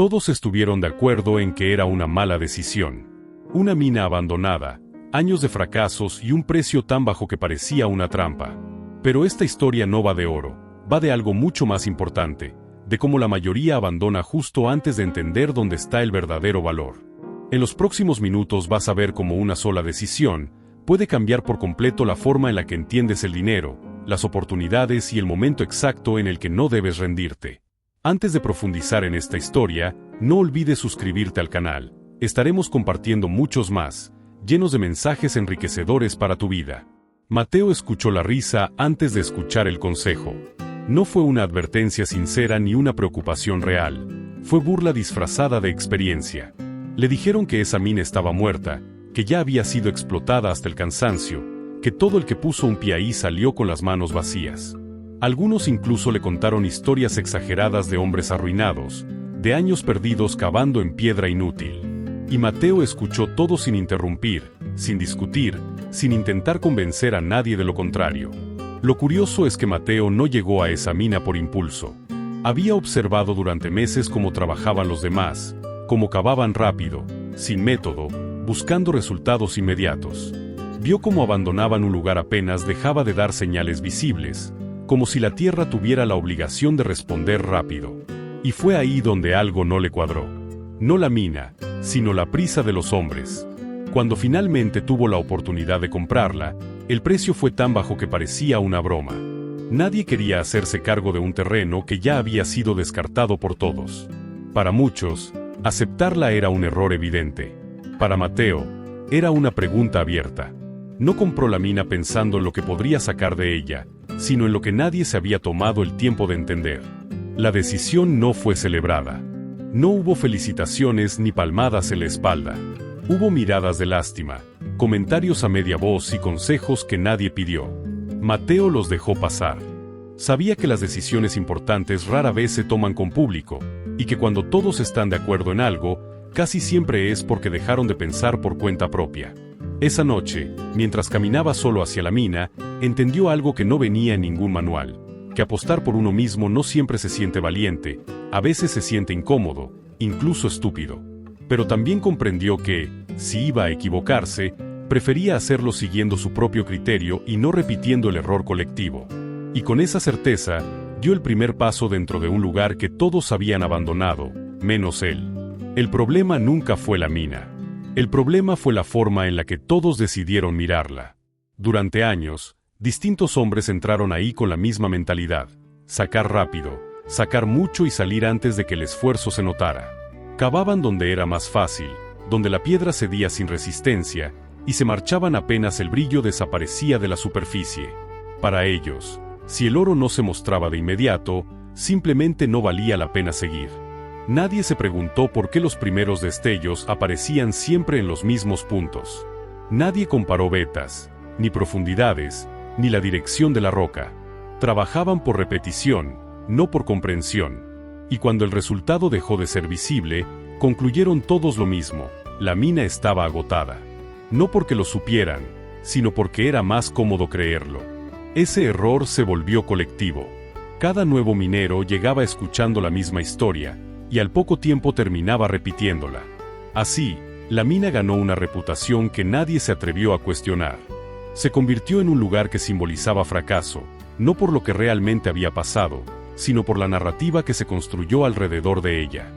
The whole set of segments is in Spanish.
Todos estuvieron de acuerdo en que era una mala decisión. Una mina abandonada, años de fracasos y un precio tan bajo que parecía una trampa. Pero esta historia no va de oro, va de algo mucho más importante, de cómo la mayoría abandona justo antes de entender dónde está el verdadero valor. En los próximos minutos vas a ver cómo una sola decisión puede cambiar por completo la forma en la que entiendes el dinero, las oportunidades y el momento exacto en el que no debes rendirte. Antes de profundizar en esta historia, no olvides suscribirte al canal. Estaremos compartiendo muchos más, llenos de mensajes enriquecedores para tu vida. Mateo escuchó la risa antes de escuchar el consejo. No fue una advertencia sincera ni una preocupación real. Fue burla disfrazada de experiencia. Le dijeron que esa mina estaba muerta, que ya había sido explotada hasta el cansancio, que todo el que puso un pie ahí salió con las manos vacías. Algunos incluso le contaron historias exageradas de hombres arruinados, de años perdidos cavando en piedra inútil. Y Mateo escuchó todo sin interrumpir, sin discutir, sin intentar convencer a nadie de lo contrario. Lo curioso es que Mateo no llegó a esa mina por impulso. Había observado durante meses cómo trabajaban los demás, cómo cavaban rápido, sin método, buscando resultados inmediatos. Vio cómo abandonaban un lugar apenas dejaba de dar señales visibles, como si la tierra tuviera la obligación de responder rápido. Y fue ahí donde algo no le cuadró. No la mina, sino la prisa de los hombres. Cuando finalmente tuvo la oportunidad de comprarla, el precio fue tan bajo que parecía una broma. Nadie quería hacerse cargo de un terreno que ya había sido descartado por todos. Para muchos, aceptarla era un error evidente. Para Mateo, era una pregunta abierta. No compró la mina pensando en lo que podría sacar de ella, sino en lo que nadie se había tomado el tiempo de entender. La decisión no fue celebrada. No hubo felicitaciones ni palmadas en la espalda. Hubo miradas de lástima, comentarios a media voz y consejos que nadie pidió. Mateo los dejó pasar. Sabía que las decisiones importantes rara vez se toman con público, y que cuando todos están de acuerdo en algo, casi siempre es porque dejaron de pensar por cuenta propia. Esa noche, mientras caminaba solo hacia la mina, entendió algo que no venía en ningún manual, que apostar por uno mismo no siempre se siente valiente, a veces se siente incómodo, incluso estúpido. Pero también comprendió que, si iba a equivocarse, prefería hacerlo siguiendo su propio criterio y no repitiendo el error colectivo. Y con esa certeza, dio el primer paso dentro de un lugar que todos habían abandonado, menos él. El problema nunca fue la mina. El problema fue la forma en la que todos decidieron mirarla. Durante años, distintos hombres entraron ahí con la misma mentalidad: sacar rápido, sacar mucho y salir antes de que el esfuerzo se notara. Cavaban donde era más fácil, donde la piedra cedía sin resistencia, y se marchaban apenas el brillo desaparecía de la superficie. Para ellos, si el oro no se mostraba de inmediato, simplemente no valía la pena seguir. Nadie se preguntó por qué los primeros destellos aparecían siempre en los mismos puntos. Nadie comparó vetas, ni profundidades, ni la dirección de la roca. Trabajaban por repetición, no por comprensión. Y cuando el resultado dejó de ser visible, concluyeron todos lo mismo: la mina estaba agotada. No porque lo supieran, sino porque era más cómodo creerlo. Ese error se volvió colectivo. Cada nuevo minero llegaba escuchando la misma historia, y al poco tiempo terminaba repitiéndola. Así, la mina ganó una reputación que nadie se atrevió a cuestionar. Se convirtió en un lugar que simbolizaba fracaso, no por lo que realmente había pasado, sino por la narrativa que se construyó alrededor de ella.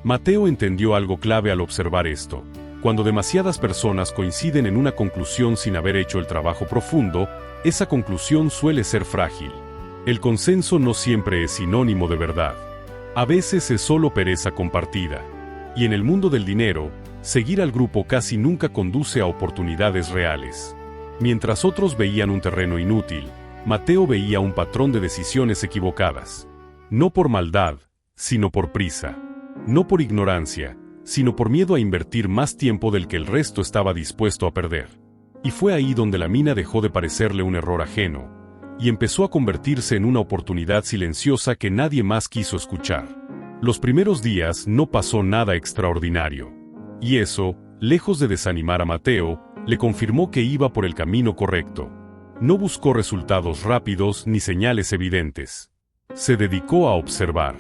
Mateo entendió algo clave al observar esto: cuando demasiadas personas coinciden en una conclusión sin haber hecho el trabajo profundo, esa conclusión suele ser frágil. El consenso no siempre es sinónimo de verdad. A veces es solo pereza compartida. Y en el mundo del dinero, seguir al grupo casi nunca conduce a oportunidades reales. Mientras otros veían un terreno inútil, Mateo veía un patrón de decisiones equivocadas. No por maldad, sino por prisa. No por ignorancia, sino por miedo a invertir más tiempo del que el resto estaba dispuesto a perder. Y fue ahí donde la mina dejó de parecerle un error ajeno, y empezó a convertirse en una oportunidad silenciosa que nadie más quiso escuchar. Los primeros días no pasó nada extraordinario. Y eso, lejos de desanimar a Mateo, le confirmó que iba por el camino correcto. No buscó resultados rápidos ni señales evidentes. Se dedicó a observar.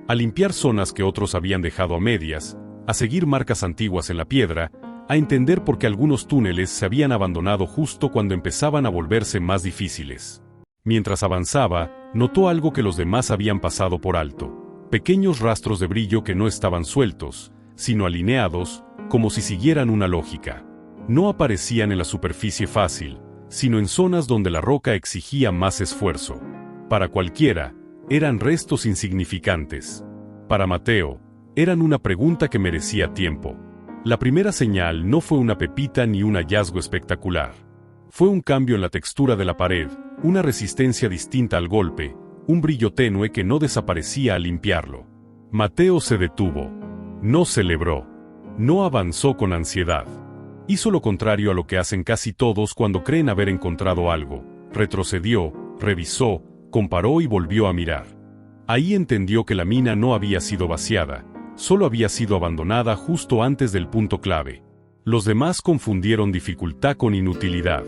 a limpiar zonas que otros habían dejado a medias, a seguir marcas antiguas en la piedra, a entender por qué algunos túneles se habían abandonado justo cuando empezaban a volverse más difíciles. Mientras avanzaba, notó algo que los demás habían pasado por alto: pequeños rastros de brillo que no estaban sueltos, sino alineados, como si siguieran una lógica. No aparecían en la superficie fácil, sino en zonas donde la roca exigía más esfuerzo. Para cualquiera, eran restos insignificantes. Para Mateo, eran una pregunta que merecía tiempo. La primera señal no fue una pepita ni un hallazgo espectacular. Fue un cambio en la textura de la pared, una resistencia distinta al golpe, un brillo tenue que no desaparecía al limpiarlo. Mateo se detuvo. No celebró. No avanzó con ansiedad. Hizo lo contrario a lo que hacen casi todos cuando creen haber encontrado algo. Retrocedió, revisó, comparó y volvió a mirar. Ahí entendió que la mina no había sido vaciada, solo había sido abandonada justo antes del punto clave. Los demás confundieron dificultad con inutilidad.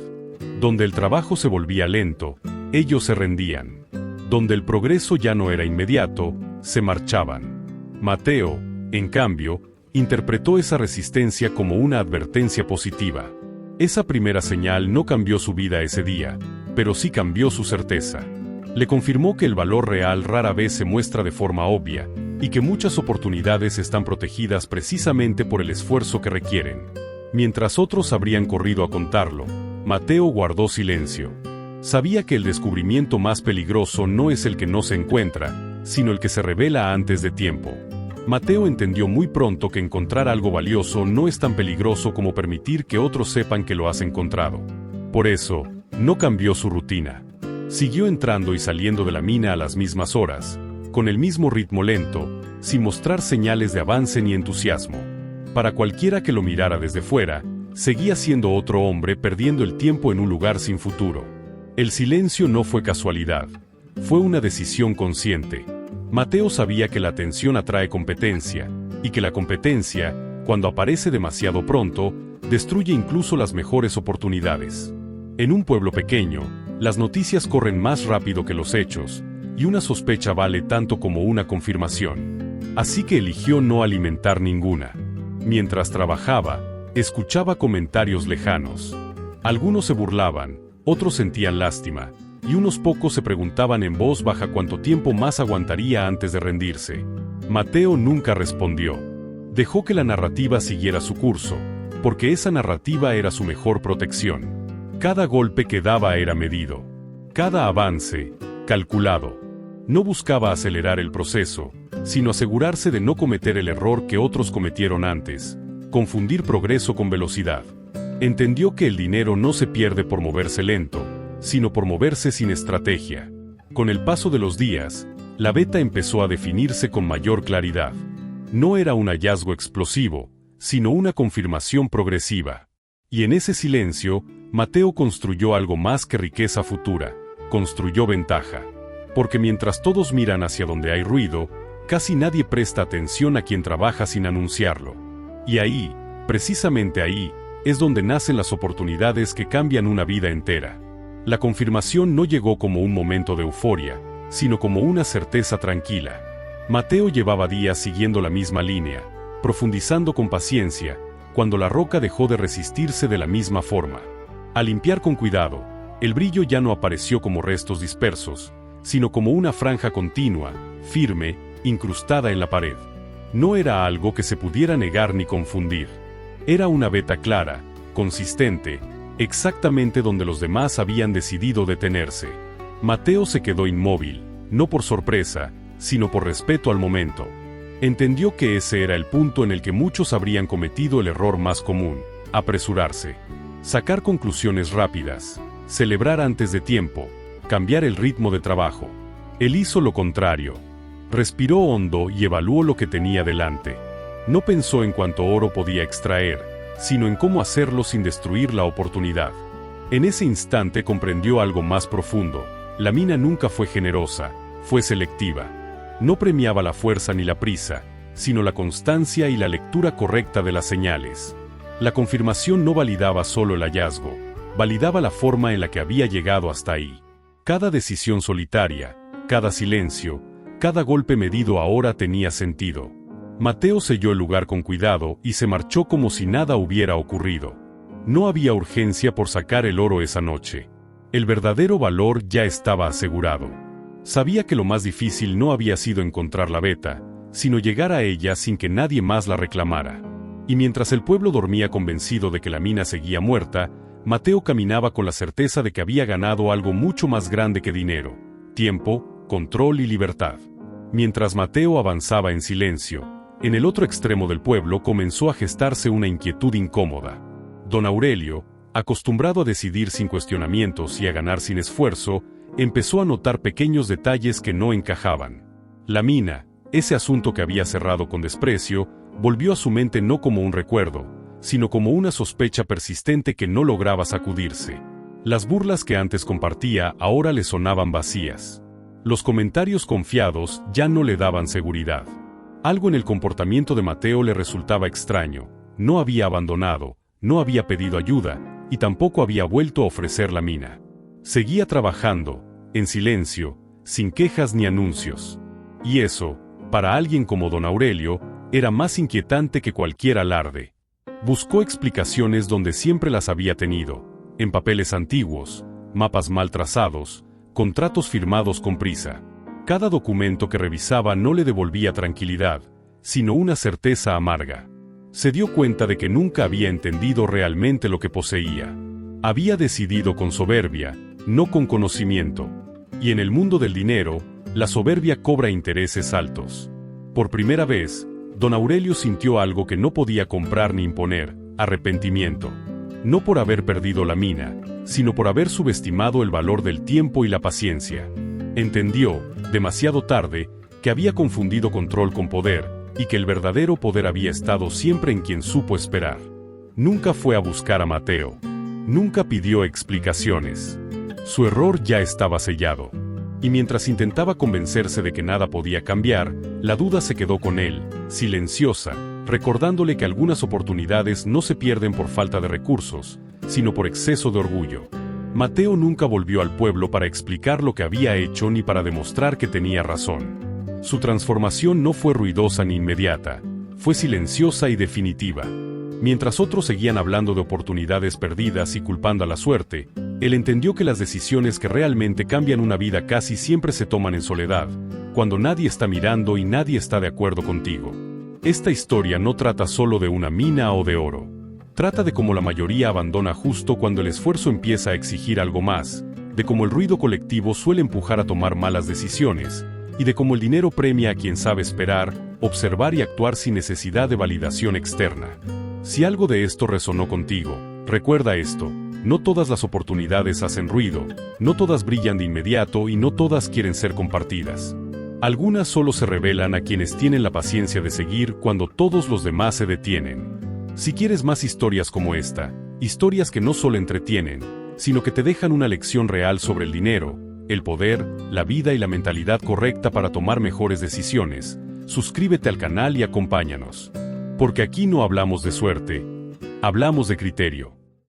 Donde el trabajo se volvía lento, ellos se rendían. Donde el progreso ya no era inmediato, se marchaban. Mateo, en cambio, interpretó esa resistencia como una advertencia positiva. Esa primera señal no cambió su vida ese día, pero sí cambió su certeza. Le confirmó que el valor real rara vez se muestra de forma obvia, y que muchas oportunidades están protegidas precisamente por el esfuerzo que requieren. Mientras otros habrían corrido a contarlo, Mateo guardó silencio. Sabía que el descubrimiento más peligroso no es el que no se encuentra, sino el que se revela antes de tiempo. Mateo entendió muy pronto que encontrar algo valioso no es tan peligroso como permitir que otros sepan que lo has encontrado. Por eso, no cambió su rutina. Siguió entrando y saliendo de la mina a las mismas horas, con el mismo ritmo lento, sin mostrar señales de avance ni entusiasmo. Para cualquiera que lo mirara desde fuera, seguía siendo otro hombre perdiendo el tiempo en un lugar sin futuro. El silencio no fue casualidad. Fue una decisión consciente. Mateo sabía que la atención atrae competencia, y que la competencia, cuando aparece demasiado pronto, destruye incluso las mejores oportunidades. En un pueblo pequeño, las noticias corren más rápido que los hechos, y una sospecha vale tanto como una confirmación. Así que eligió no alimentar ninguna. Mientras trabajaba, escuchaba comentarios lejanos. Algunos se burlaban, otros sentían lástima, y unos pocos se preguntaban en voz baja cuánto tiempo más aguantaría antes de rendirse. Mateo nunca respondió. Dejó que la narrativa siguiera su curso, porque esa narrativa era su mejor protección. Cada golpe que daba era medido. Cada avance, calculado. No buscaba acelerar el proceso, sino asegurarse de no cometer el error que otros cometieron antes: confundir progreso con velocidad. Entendió que el dinero no se pierde por moverse lento, sino por moverse sin estrategia. Con el paso de los días, la beta empezó a definirse con mayor claridad. No era un hallazgo explosivo, sino una confirmación progresiva. Y en ese silencio, Mateo construyó algo más que riqueza futura: construyó ventaja. Porque mientras todos miran hacia donde hay ruido, casi nadie presta atención a quien trabaja sin anunciarlo. Y ahí, precisamente ahí, es donde nacen las oportunidades que cambian una vida entera. La confirmación no llegó como un momento de euforia, sino como una certeza tranquila. Mateo llevaba días siguiendo la misma línea, profundizando con paciencia, cuando la roca dejó de resistirse de la misma forma. Al limpiar con cuidado, el brillo ya no apareció como restos dispersos, sino como una franja continua, firme, incrustada en la pared. No era algo que se pudiera negar ni confundir. Era una veta clara, consistente, exactamente donde los demás habían decidido detenerse. Mateo se quedó inmóvil, no por sorpresa, sino por respeto al momento. Entendió que ese era el punto en el que muchos habrían cometido el error más común: apresurarse. Sacar conclusiones rápidas, celebrar antes de tiempo, cambiar el ritmo de trabajo. Él hizo lo contrario. Respiró hondo y evaluó lo que tenía delante. No pensó en cuánto oro podía extraer, sino en cómo hacerlo sin destruir la oportunidad. En ese instante comprendió algo más profundo: la mina nunca fue generosa, fue selectiva. No premiaba la fuerza ni la prisa, sino la constancia y la lectura correcta de las señales. La confirmación no validaba solo el hallazgo, validaba la forma en la que había llegado hasta ahí. Cada decisión solitaria, cada silencio, Cada golpe medido ahora tenía sentido. Mateo selló el lugar con cuidado y se marchó como si nada hubiera ocurrido. No había urgencia por sacar el oro esa noche. El verdadero valor ya estaba asegurado. Sabía que lo más difícil no había sido encontrar la veta, sino llegar a ella sin que nadie más la reclamara. Y mientras el pueblo dormía convencido de que la mina seguía muerta, Mateo caminaba con la certeza de que había ganado algo mucho más grande que dinero: tiempo, control y libertad. Mientras Mateo avanzaba en silencio, en el otro extremo del pueblo comenzó a gestarse una inquietud incómoda. Don Aurelio, acostumbrado a decidir sin cuestionamientos y a ganar sin esfuerzo, empezó a notar pequeños detalles que no encajaban. La mina, ese asunto que había cerrado con desprecio, volvió a su mente no como un recuerdo, sino como una sospecha persistente que no lograba sacudirse. Las burlas que antes compartía ahora le sonaban vacías. Los comentarios confiados ya no le daban seguridad. Algo en el comportamiento de Mateo le resultaba extraño. No había abandonado, no había pedido ayuda, y tampoco había vuelto a ofrecer la mina. Seguía trabajando, en silencio, sin quejas ni anuncios. Y eso, para alguien como don Aurelio, era más inquietante que cualquier alarde. Buscó explicaciones donde siempre las había tenido: en papeles antiguos, mapas mal trazados, contratos firmados con prisa. Cada documento que revisaba no le devolvía tranquilidad, sino una certeza amarga. Se dio cuenta de que nunca había entendido realmente lo que poseía. Había decidido con soberbia, no con conocimiento. Y en el mundo del dinero, la soberbia cobra intereses altos. Por primera vez, don Aurelio sintió algo que no podía comprar ni imponer: arrepentimiento. No por haber perdido la mina, sino por haber subestimado el valor del tiempo y la paciencia. Entendió, demasiado tarde, que había confundido control con poder, y que el verdadero poder había estado siempre en quien supo esperar. Nunca fue a buscar a Mateo. Nunca pidió explicaciones. Su error ya estaba sellado. Y mientras intentaba convencerse de que nada podía cambiar, la duda se quedó con él, silenciosa, recordándole que algunas oportunidades no se pierden por falta de recursos, sino por exceso de orgullo. Mateo nunca volvió al pueblo para explicar lo que había hecho ni para demostrar que tenía razón. Su transformación no fue ruidosa ni inmediata, fue silenciosa y definitiva. Mientras otros seguían hablando de oportunidades perdidas y culpando a la suerte, él entendió que las decisiones que realmente cambian una vida casi siempre se toman en soledad, cuando nadie está mirando y nadie está de acuerdo contigo. Esta historia no trata solo de una mina o de oro. Trata de cómo la mayoría abandona justo cuando el esfuerzo empieza a exigir algo más, de cómo el ruido colectivo suele empujar a tomar malas decisiones, y de cómo el dinero premia a quien sabe esperar, observar y actuar sin necesidad de validación externa. Si algo de esto resonó contigo, recuerda esto: no todas las oportunidades hacen ruido, no todas brillan de inmediato y no todas quieren ser compartidas. Algunas solo se revelan a quienes tienen la paciencia de seguir cuando todos los demás se detienen. Si quieres más historias como esta, historias que no solo entretienen, sino que te dejan una lección real sobre el dinero, el poder, la vida y la mentalidad correcta para tomar mejores decisiones, suscríbete al canal y acompáñanos. Porque aquí no hablamos de suerte, hablamos de criterio.